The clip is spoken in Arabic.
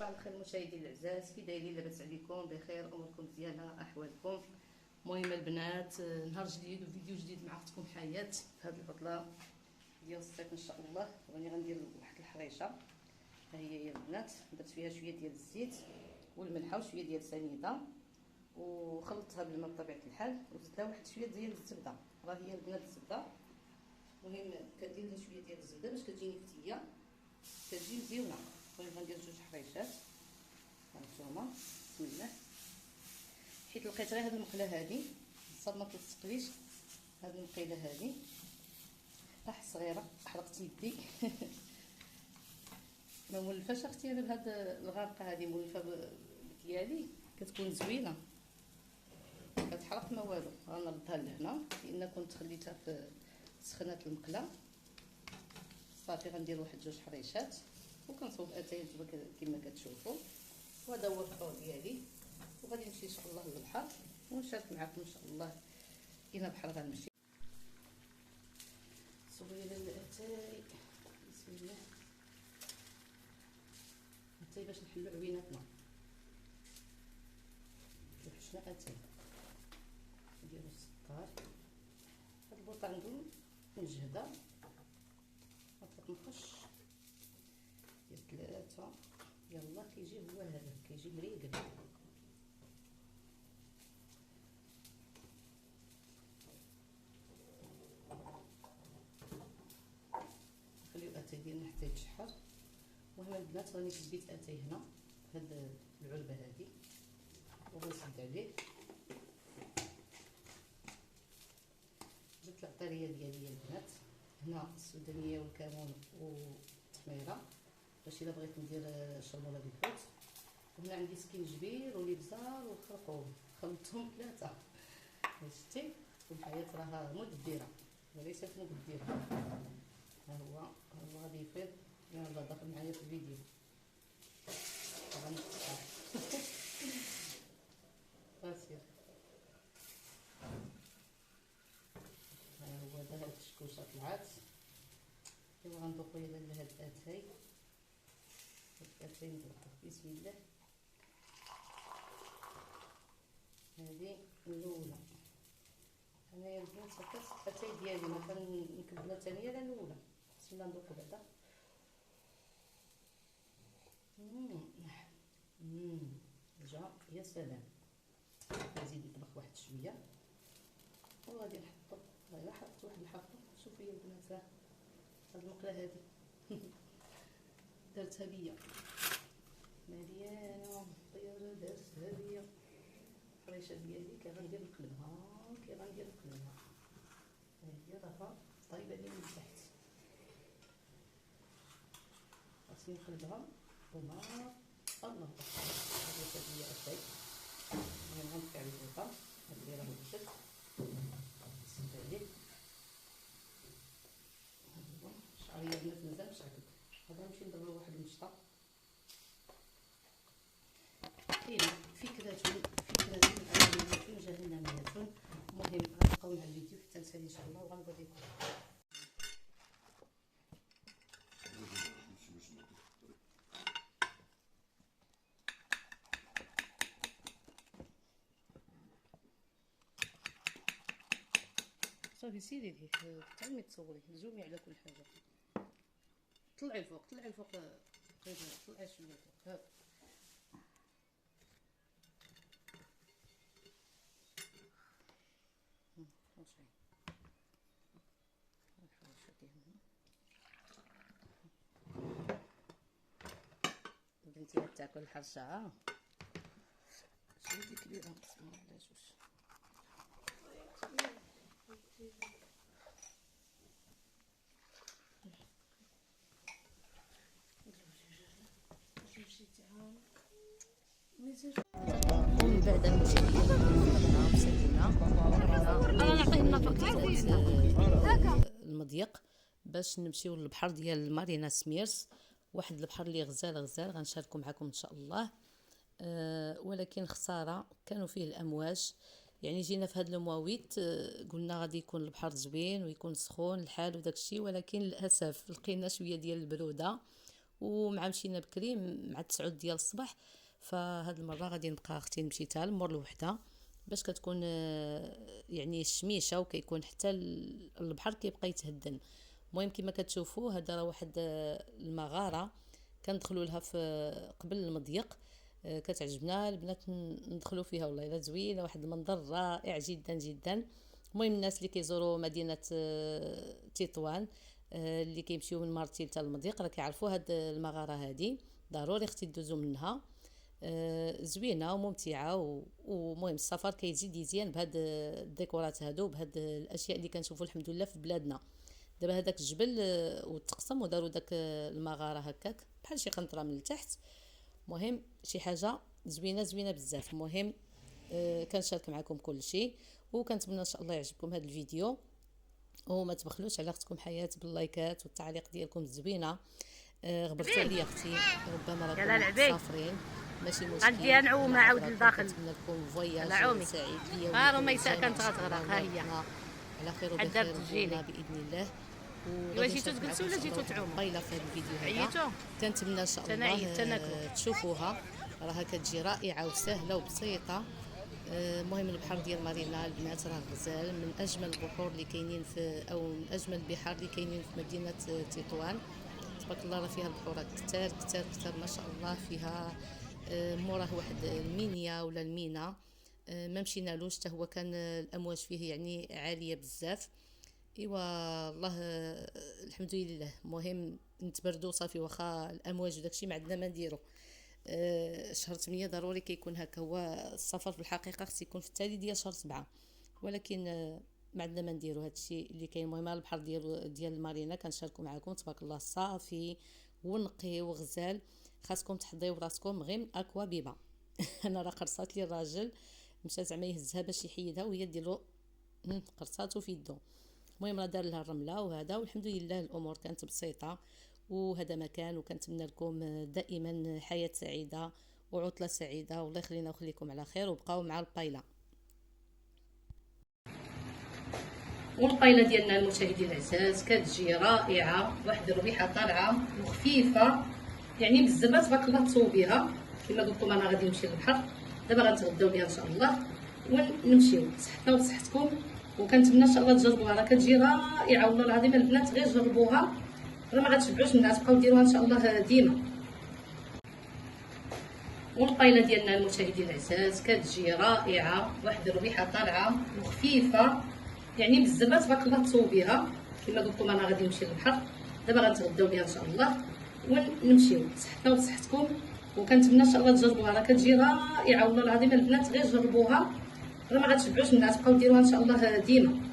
صباح الخير مشاهدينا الاعزاء، كي دايرين؟ لاباس عليكم؟ بخير؟ اموركم مزيانه؟ احوالكم؟ المهم البنات، نهار جديد وفيديو جديد مع اختكم حياه في هذه العطله ديال الصيف ان شاء الله. راني غندير واحد الحريشه، ها هي يا البنات. درت فيها شويه ديال الزيت والملحه وشويه ديال سنيده وخلطتها بالماء بطبيعه الحال، وزدت لها واحد شويه ديال الزبده. راه هي البنات الزبده، المهم كدير لها شويه ديال الزبده باش كتجيني فتيه، كتجي مزيونه. المهم غندير جوج حريشات هانتوما. بسم الله. حيت لقيت غير هاد المقله هادي صاب ما تلصقليش، هاد المقيله هادي طاح صغيره حرقت يدي ما مولفاش اختي انا بهاد الغارقه هادي، مولفه ديالي كتكون زوينه كتحرق ما والو. غنردها لهنا لان كنت خليتها في سخنه المقله. صافي غندير واحد جوج حريشات وكنصوب اتاي كما كتشوفوا. وهذا هو الفطور ديالي، وغادي نمشي ان شاء الله للبحر ونشارك معكم ان شاء الله. كاينه بحر غنمشي صوبيله الاتاي. بسم الله. اتاي باش نحلو عويناتنا، وحشنا اتاي نديرو السكر. هاد البوطه عندهم مجهده، نطلق نخش ديال 3. يلا كيجي هو هذا، كيجي مريقل. نخليو اتاي ديالنا حتى يتشحر. المهم البنات راني كديت اتاي هنا في هاد العلبه هادي وغنسد عليه. جبت العطريه ديالي البنات، هنا السودانيه والكمون والتحميره باش الا بغيت ندير شرموله بالحوت. وهنا عندي سكينجبير والابزار والخرقوم، خلطتهم 3. شتي الحياه راها مدبره وليست مقدره. ها هو غادي يفيض. يلا دخل معايا في الفيديو. اسير. ها هو هاد الشكوشه طلعت. ايوا غندوقو يلا لهاد الاتاي. الاتاي ندوقو. بسم الله. هذه الاولى. انايا البنات هكا الاتاي ديالي ما كنكمل لا الثانيه لا الاولى. بسم الله ندوقو بعدا. جا يا سلام. نزيد نطبخ واحد شويه وغادي نحطو. والله الا حطيت واحد الحبه. شوفوا يا البنات هاد المقله هادي درتها بيا مليانه طياره، درتها بيا. الحريشه ديالي كي غندير نقلبها هي راها طايبه لي من تحت. خاصني نقلبها ونار الله. درتها بيا اتاي. انا غنرفع الغطاء اللي راه وجد. بسم الله. هذا هو شعريه البنات مازال مشعكك. غادي نمشي ندير له واحد المشطه. كاينه فكرة عالمية جهنمية. المهم غنبقاو مع الفيديو حتى نسالي ان شاء الله وغنوريكم. صافي سيري ليه تعلمي تصوري، زومي على كل حاجه. طلعي الفوق طلعي الفوق. طلعي شويه الفوق. ها واصلي الحريشه ديالنا. بنتي تاكل الحرشه شويه كبيره. بسم الله على جوج. ومن بعد المضيق باش نمشيو للبحر ديال مارينا سميرس. واحد البحر اللي غزال غنشاركو معكم ان شاء الله. ولكن خساره كانوا فيه الامواج. يعني جينا في هاد المواويت، قلنا غادي يكون البحر زوين ويكون سخون الحال وداك الشيء، ولكن للاسف لقينا شويه ديال البروده ومع مشينا بكري مع 9 ديال الصباح. فهاد المره غادي نبقى اختي نمشي حتى المور الوحده باش كتكون يعني الشميشه، وكيكون حتى البحر كيبقى يتهدن. المهم كما كتشوفوا هذا راه واحد المغاره كندخلوا لها في قبل المضيق. كتعجبنا البنات ندخلوا فيها، والله الا زوينه، واحد المنظر رائع جدا جدا. المهم الناس اللي كيزوروا مدينه تطوان اللي كيمشيو من مارتيل حتى المضيق راه كيعرفوا هاد المغاره هادي، ضروري اختي دوزو منها. زوينه وممتعه، ومهم السفر كيزيد يزيان بهاد الديكورات هادو، بهاد الاشياء اللي كنشوفوا الحمد لله في بلادنا. دابا هذاك الجبل وتقسم وداروا داك المغاره هكاك بحال شي قنطره من التحت. مهم شي حاجه زوينه زوينه بزاف. المهم كنشارك معكم كل شيء، وكنتمنى ان شاء الله يعجبكم هذا الفيديو، وما تبخلوش على اختكم حياه باللايكات والتعليق ديالكم الزوينه. غبرتوا عليا اختي، ربما راكم مسافرين ماشي مشكل، غادي نعوم عاود لداخل. نتمنى لكم فواياج سعيد ليا ها رميسه كانت غتغرق، ها هي على خير وبخير باذن الله. وغادي جيتو تجلسوا ولا جيتو تعوموا؟ بايله في هذا الفيديو هذا كنتمنى ان شاء الله تشوفوها، راها كتجي رائعه وسهله وبسيطه. المهم البحر ديال مارينا البنات راه غزال، من اجمل البحور اللي كاينين في، او من اجمل البحار اللي كاينين في مدينه تطوان. تبارك الله راه فيها البحورات كتار كتار كتار ما شاء الله. فيها موراه واحد المينيا ولا المينا ما مشينالوش حتى هو، كان الامواج فيه يعني عاليه بزاف. ايوا الله الحمد لله. مهم نتبردوا صافي، واخا الامواج وداكشي ما عندنا ما نديرو. شهر 8 ضروري كيكون هكا، هو السفر في الحقيقه خص يكون في التالي ديال شهر 7، ولكن ما عندنا ما نديرو هادشي اللي كاين. المهم البحر ديال المارينا كنشاركوا معكم، تبارك الله صافي ونقي وغزال. خاصكم تحضيو راسكم غير اكوا بيبا. انا راه قرصات لي الراجل مشى زعما يهزها باش يحيدها، وهي ديرو قرصاتو في يدو. المهم راه دار لها الرمله وهذا، والحمد لله الامور كانت بسيطه. وهذا مكان، وكنتمنى لكم دائما حياه سعيده وعطله سعيده، والله يخلينا ويخليكم على خير، وبقاو مع البايله. والبايله ديالنا المشاهدين العزاز كتجي رائعه، واحد الريحه طالعه وخفيفه يعني بالزبه تبارك الله. تصوبيها كما قلت لكم انا غادي نمشي للبحر دابا، غنتغداو بها ان شاء الله ونمشيو. صحتنا وصحتكم، وكنتمنى ان شاء الله تجربوها، راه كتجي رائعه. والله العظيم البنات غير جربوها، راه ما غتشبعوش منها، تبقاو ديروها ان شاء الله ديما. والبايله ديالنا المشاهدين العزاز كتجي رائعه، واحد الريحه طالعه وخفيفه يعني بالزبه تبارك الله. تصوبيها كما قلت لكم انا غادي نمشي للبحر دابا، غنتغداو بها ان شاء الله ونمشيو. صحتنا وصحتكم، وكنتمنى ان شاء الله تجربوها، راه كتجي رائعه. والله ما غتشبعوش منها، تبقاو ديروها ان شاء الله ديما. والبايله ديالنا المشاهدين العزاز كتجي رائعه، واحد الريحه طالعه وخفيفه يعني بالزبه تبارك الله. تصوبيها كما قلت لكم انا غادي نمشي للبحر دابا، غنتغداو بها ان شاء الله ونمشيو. صحتنا وصحتكم، وكنتمنى ان شاء الله تجربوها، راه كتجي رائعه. والله العظيم البنات غير جربوها، راه ما غتشبعوش منها، تبقاو ديروها ان شاء الله ديما.